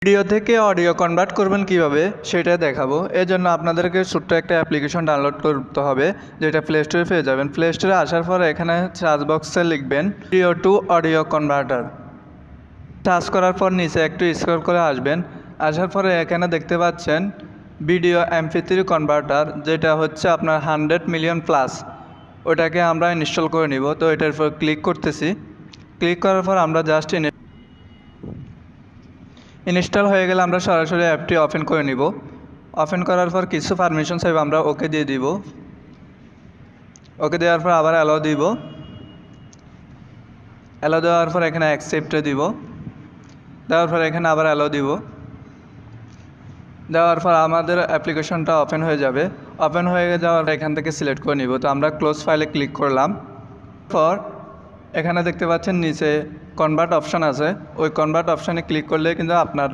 Video থেকে audio convert করবেন কিভাবে সেটা দেখাবো। এর জন্য আপনাদেরকে ছোট্ট একটা অ্যাপ্লিকেশন ডাউনলোড করতে হবে, যেটা প্লে স্টোরে পেয়ে যাবেন। প্লে স্টোরে আসার পরে এখানে সার্চ বক্সে লিখবেন video two audio converter. Search করার পর নিচে একটু স্ক্রল করে আসবেন। আসার পরে এখানে দেখতে পাচ্ছেন ভিডিও MP3 কনভার্টার, যেটা হচ্ছে আপনার 100 মিলিয়ন প্লাস। ওটাকে আমরা ইনস্টল করে নিব। তো এটার উপর ক্লিক করতেছি। ক্লিক করার পর আমরা জাস্ট ইনস্টল হয়ে গেলে আমরা সরাসরি অ্যাপটি ওপেন করে নিব। ওপেন করার পর কিছু পারমিশন চাইবে, আমরা ওকে দিয়ে দিব। ওকে দেওয়ার পর আবার অ্যালাউ দিব। অ্যালাউ দেওয়ার পর এখানে অ্যাকসেপ্টে দিব। দেওয়ার পর এখানে আবার অ্যালাউ দিব। দেওয়ার পর আমাদের অ্যাপ্লিকেশনটা ওপেন হয়ে যাবে। ওপেন হয়ে যাওয়ার এখান থেকে সিলেক্ট করে নিব। তো আমরা ক্লোজ ফাইলে ক্লিক করলাম। পর এখানে দেখতে পাচ্ছেন নিচে কনভার্ট অপশান আছে। ওই কনভার্ট অপশানে ক্লিক করলে কিন্তু আপনার